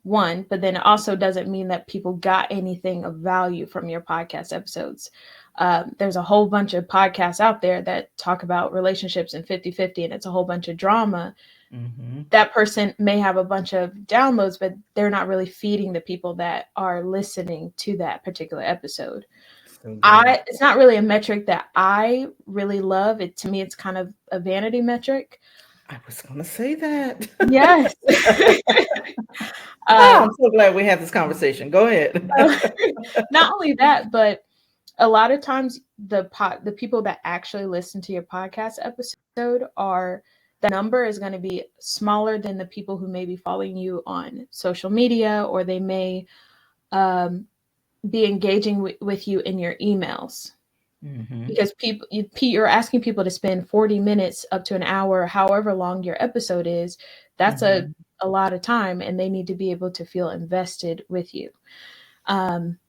One, but then it also doesn't mean that people got anything of value from your podcast episodes. There's a whole bunch of podcasts out there that talk about relationships and 50-50, and it's a whole bunch of drama. mm-hmm. That person may have a bunch of downloads, but they're not really feeding the people that are listening to that particular episode. So good. It's not really a metric that I really love. To me, it's kind of a vanity metric. I was going to say that. Yes. I'm so glad we had this conversation. Go ahead. Not only that, but a lot of times the people that actually listen to your podcast episode are the number is going to be smaller than the people who may be following you on social media, or they may be engaging with you in your emails. Mm-hmm. Because you're asking people to spend 40 minutes up to an hour, however long your episode is. That's Mm-hmm. a lot of time, and they need to be able to feel invested with you.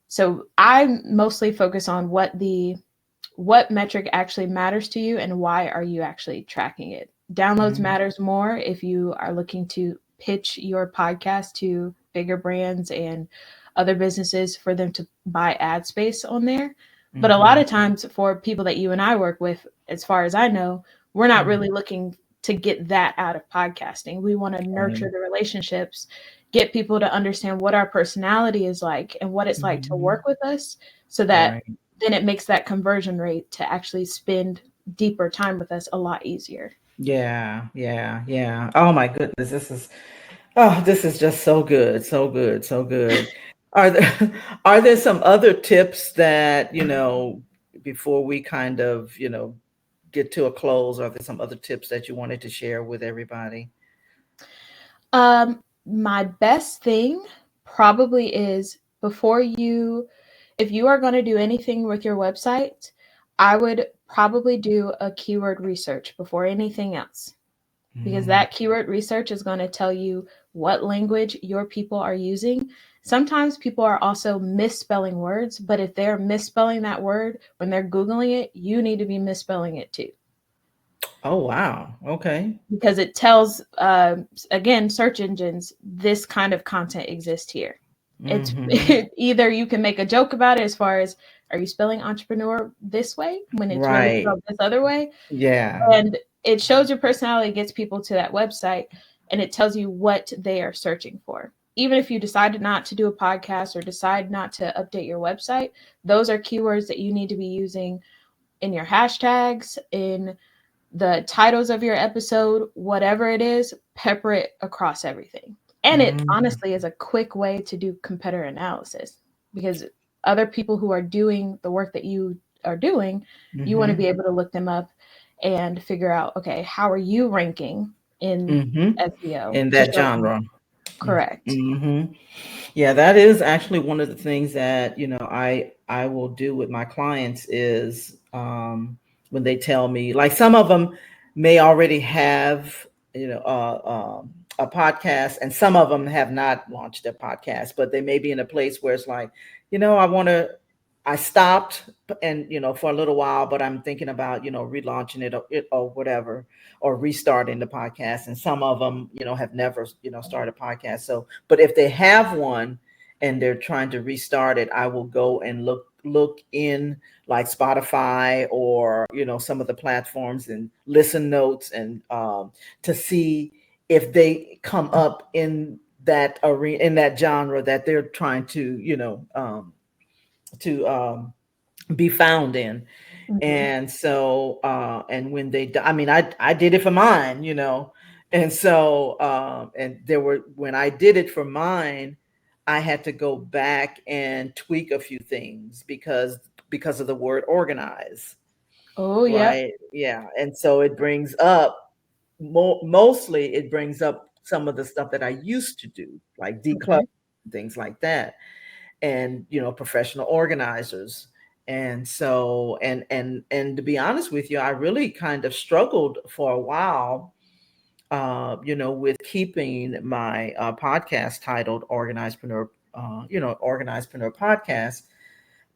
So I mostly focus on what metric actually matters to you and why are you actually tracking it. Downloads Mm-hmm. matters more if you are looking to pitch your podcast to bigger brands and other businesses for them to buy ad space on there. But a lot Mm-hmm. of times for people that you and I work with, as far as I know, we're not really looking to get that out of podcasting. We want to nurture the relationships, get people to understand what our personality is like and what it's like to Mm-hmm. work with us, so that Right. then it makes that conversion rate to actually spend deeper time with us a lot easier. Yeah. Yeah. Yeah. Oh my goodness. This is just so good. So good. So good. Are there are there some other tips that, before we kind of, get to a close, are there some other tips that you wanted to share with everybody? My best thing probably is if you are going to do anything with your website, I would probably do a keyword research before anything else, because Mm, that keyword research is going to tell you what language your people are using. Sometimes people are also misspelling words, but if they're misspelling that word when they're Googling it, you need to be misspelling it too. oh wow. Okay. Because it tells, again, search engines, this kind of content exists here. It's Mm-hmm. either you can make a joke about it, as far as, are you spelling entrepreneur this way when it's really Right. spelled this other way? Yeah. And it shows your personality, gets people to that website, and it tells you what they are searching for. Even if you decided not to do a podcast or decide not to update your website, those are keywords that you need to be using in your hashtags, in the titles of your episode, whatever it is, pepper it across everything. And it Mm-hmm. honestly is a quick way to do competitor analysis, because other people who are doing the work that you are doing, you want to be able to look them up and figure out, okay, how are you ranking in Mm-hmm. SEO In to that show them. genre. Correct. Mm-hmm. Yeah, that is actually one of the things that I will do with my clients is when they tell me, like, some of them may already have a podcast, and some of them have not launched their podcast, but they may be in a place where it's like, I stopped, and for a little while, but I'm thinking about relaunching it or whatever, or restarting the podcast. And some of them have never started a podcast. So, but if they have one and they're trying to restart it, I will go and look in, like, Spotify, or some of the platforms, and listen notes, and to see if they come up in that arena, in that genre that they're trying to be found in. And so, and when I mean, I did it for mine, and so, and when I did it for mine, I had to go back and tweak a few things because of the word organize, Oh, yep. right? Yeah. And so it brings up mostly it brings up some of the stuff that I used to do, like declutter, Okay. things like that, and professional organizers. And so, and to be honest with you, I really kind of struggled for a while, with keeping my podcast titled Organizepreneur, Organizepreneur Podcast.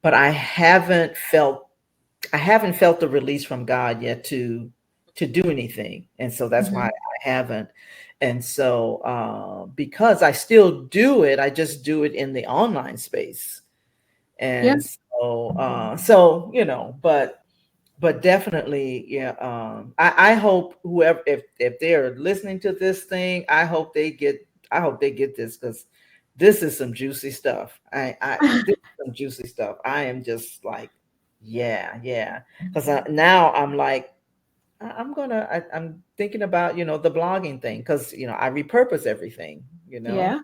But I haven't felt the release from God yet to do anything, and so that's why Mhm. I haven't. And so, because I still do it, I just do it in the online space. Yeah. And so, but definitely, yeah. I hope whoever, if they're listening to this thing, I hope they get this, because this is some juicy stuff. This is some juicy stuff. I am just like, yeah, yeah. Because now I'm like, I'm thinking about, the blogging thing, because I repurpose everything, Yeah.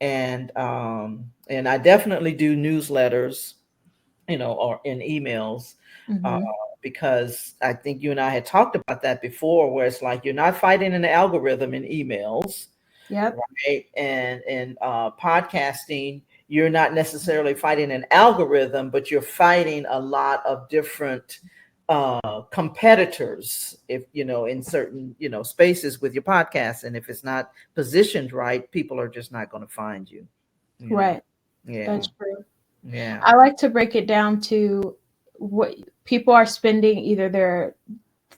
and I definitely do newsletters, or in emails, uh, Hmm. because I think you and I had talked about that before, where it's like you're not fighting an algorithm in emails, Yep. right? And podcasting, you're not necessarily fighting an algorithm, but you're fighting a lot of different competitors, if in certain spaces with your podcast, and if it's not positioned right, people are just not going to find you. you know Right. yeah, That's true. yeah. I like to break it down to what people are spending either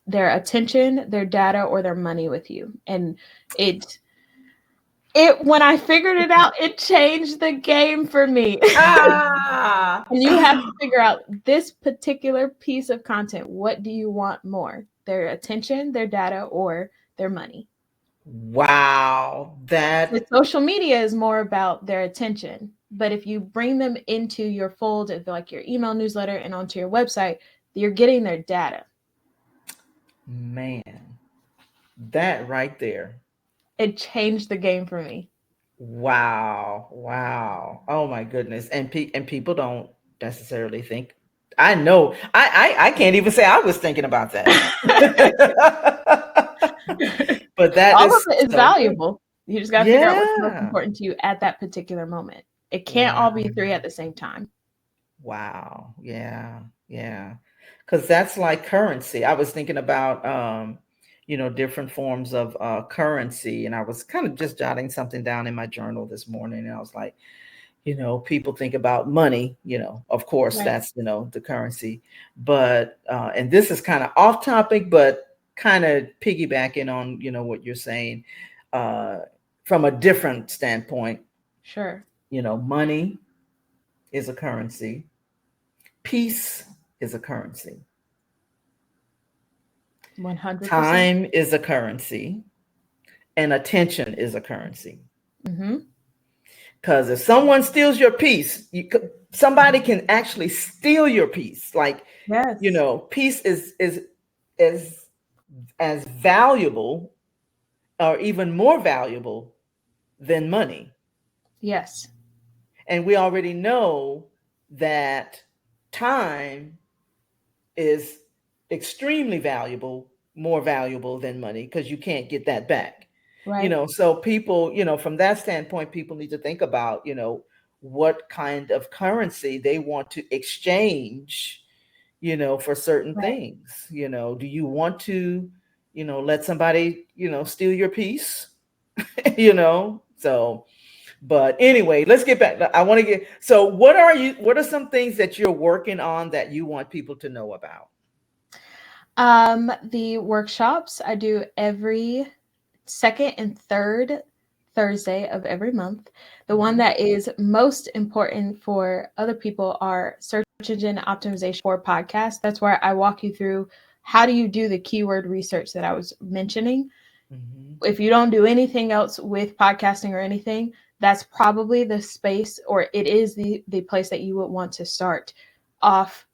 their attention, their data, or their money with you. And it when I figured it out, it changed the game for me. Ah, And you have to figure out this particular piece of content. What do you want more? Their attention, their data, or their money? wow, The that social media is more about their attention. But if you bring them into your fold of like your email newsletter and onto your website, you're getting their data. man, that right there. It changed the game for me. Wow, wow. Oh my goodness. And people don't necessarily think. I know. I can't even say I was thinking about that. But that All of is it is so good. valuable. You just got to figure out what's most Yeah. important to you at that particular moment. It can't all Wow. be three at the same time. Wow. Yeah. Yeah. Because that's like currency. I was thinking about different forms of currency, and I was kind of just jotting something down in my journal this morning, and I was like, people think about money, of course, Right. that's, the currency. But, and this is kind of off topic, but kind of piggybacking on, what you're saying, uh, from a different standpoint, Sure. money is a currency, peace is a currency, 100%. time is a currency, and attention is a currency. Mm-hmm. Because if someone steals your peace, somebody can actually steal your peace. Like, Yes. peace is as valuable, or even more valuable, than money. Yes. And we already know that time is extremely valuable, more valuable than money, because you can't get that back. Right. So people, from that standpoint, people need to think about, what kind of currency they want to exchange, for certain Right. things. Do you want to, let somebody, steal your peace? So, but anyway, let's get back. I want to so what are some things that you're working on that you want people to know about? The workshops I do every second and third Thursday of every month. The one Mhm. that is most important for other people are search engine optimization for podcasts. That's where I walk you through how do you do the keyword research that I was mentioning. Mhm. If you don't do anything else with podcasting or anything, that's probably the space, or it is the place that you would want to start off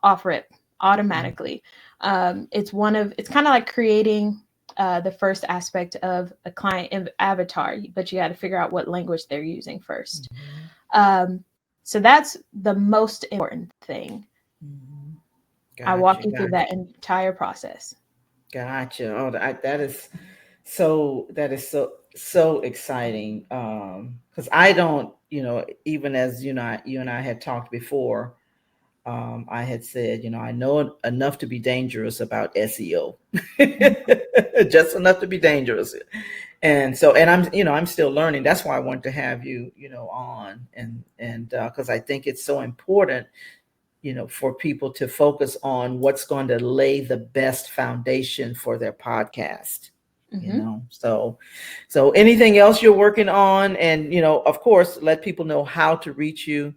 off rip. automatically. It's kind of like creating the first aspect of a client avatar, but you got to figure out what language they're using first. So that's the most important thing. Gotcha, I walk you through that entire process. Gotcha. Oh, that is so exciting. Because I don't, even as you and I had talked before, I had said, I know enough to be dangerous about SEO, just enough to be dangerous. And so, and I'm still learning. That's why I wanted to have you, on, and because I think it's so important, for people to focus on what's going to lay the best foundation for their podcast. So anything else you're working on, and of course, let people know how to reach you,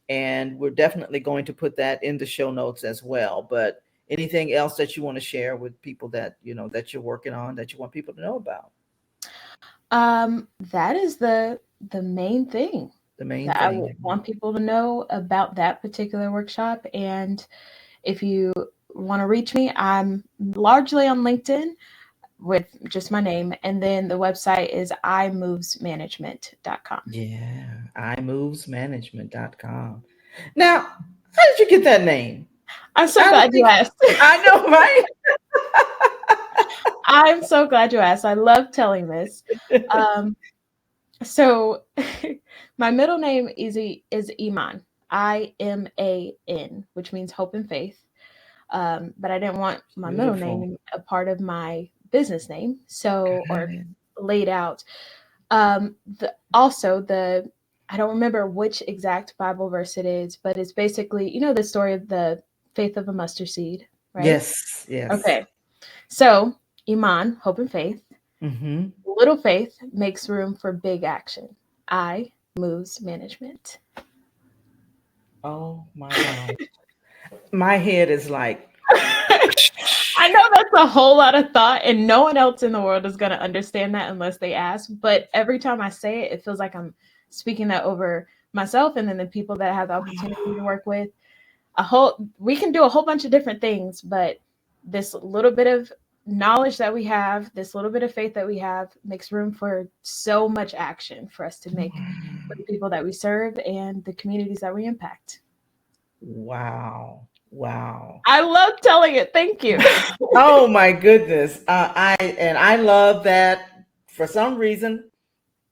and we're definitely going to put that in the show notes as well. But anything else that you want to share with people that that you're working on, that you want people to know about? That is the main thing. The main that thing. I want people to know about that particular workshop. And if you want to reach me, I'm largely on LinkedIn with just my name. And then the website is imovesmanagement.com. Yeah, imovesmanagement.com. Now, how did you get that name? I'm so glad you asked. I know, right? I'm so glad you asked. I love telling this. So my middle name is Iman, IMAN, which means hope and faith. But I didn't want my middle name a part of my business name, or laid out. I don't remember which exact Bible verse it is, but it's basically, the story of the faith of a mustard seed, right? Yes. Okay. So Iman, hope and faith. Little faith makes room for big action. I moves management. Oh my God. My head is like, I know that's a whole lot of thought, and no one else in the world is going to understand that unless they ask. But every time I say it, it feels like I'm speaking that over myself and then the people that I have the opportunity to work with. We can do a whole bunch of different things, but this little bit of knowledge that we have, this little bit of faith that we have, makes room for so much action for us to make for the people that we serve and the communities that we impact. Wow. I love telling it. Thank you. Oh my goodness. I love that. For some reason,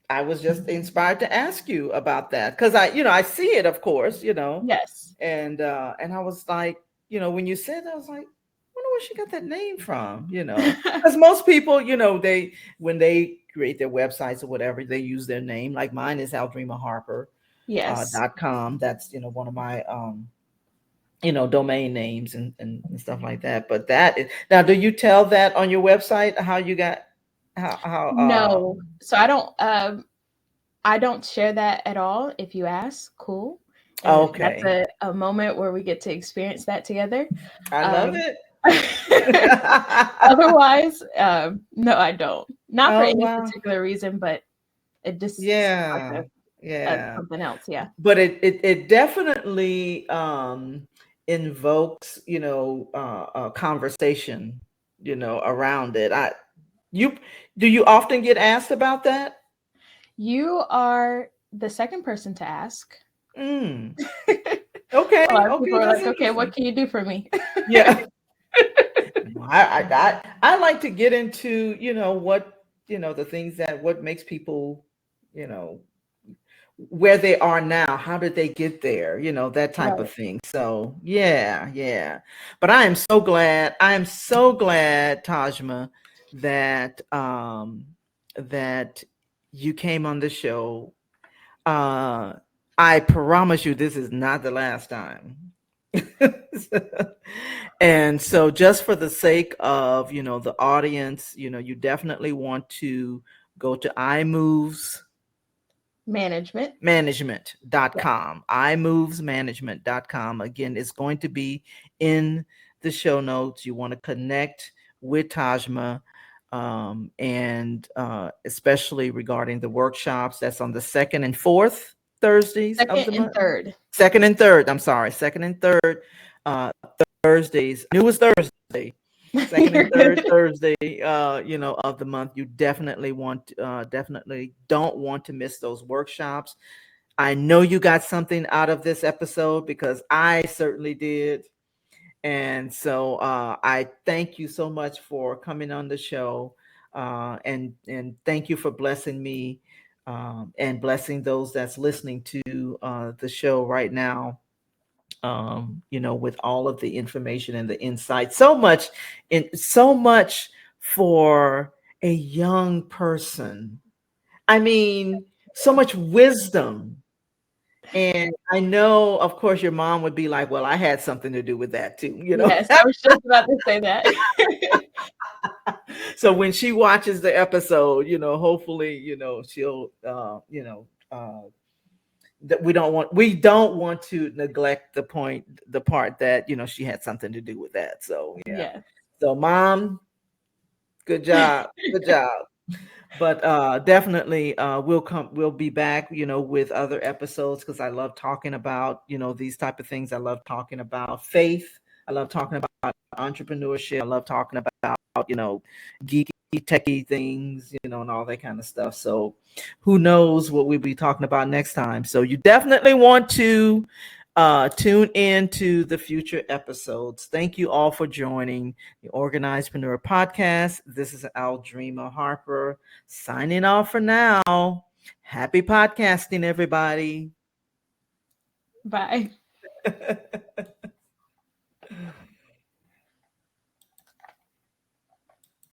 I was just inspired to ask you about that, because I see it, of course, Yes. and I was like, when you said that, I was like, I wonder where she got that name from, because most people, when they create their websites or whatever, they use their name. Like mine is aldreamaharper.com. Yes. That's one of my domain names and stuff like that. But now, do you tell that on your website how you got how no, so I don't share that at all. If you ask, cool. And okay, that's a moment where we get to experience that together. I love it. Otherwise, no, I don't. Not for any Wow. particular reason, but it just Yeah. something else. Yeah. But it definitely invokes a conversation around it. Do you often get asked about that? You are the second person to ask. Okay. A lot of people are That's like, okay, what can you do for me? Yeah. I like to get into what the things what makes people where they are now. How did they get there? That type of thing. So yeah. But I am so glad, Tahjma, that that you came on the show. I promise you this is not the last time. And so, just for the sake of the audience, you definitely want to go to imovesmanagement.com. imovesmanagement.com. Again, it's going to be in the show notes. You want to connect with Tahjma, and especially regarding the workshops. That's on the second and fourth Thursdays of the month. Third. Second and third. I'm sorry. Second and third Thursdays. I knew it was Thursday. Second and You're third good. Thursday, of the month. You definitely don't want to miss those workshops. I know you got something out of this episode because I certainly did. And so I thank you so much for coming on the show, and thank you for blessing me, and blessing those that's listening to the show right now. With all of the information and the insight, so much for a young person. I mean, so much wisdom. And I know, of course, your mom would be like, well, I had something to do with that too, Yes, I was just about to say that. So when she watches the episode, hopefully, she'll, that we don't want to neglect the part that, she had something to do with that. So yeah. Yes. So mom, good job. Good job. But definitely we'll be back, with other episodes, because I love talking about, these type of things. I love talking about faith. I love talking about entrepreneurship. I love talking about, geeky techie things, and all that kind of stuff. So who knows what we'll be talking about next time. So you definitely want to tune in to the future episodes. Thank you all for joining the Organizedpreneur podcast. This is Aldrima Harper signing off for now. Happy podcasting, everybody. Bye.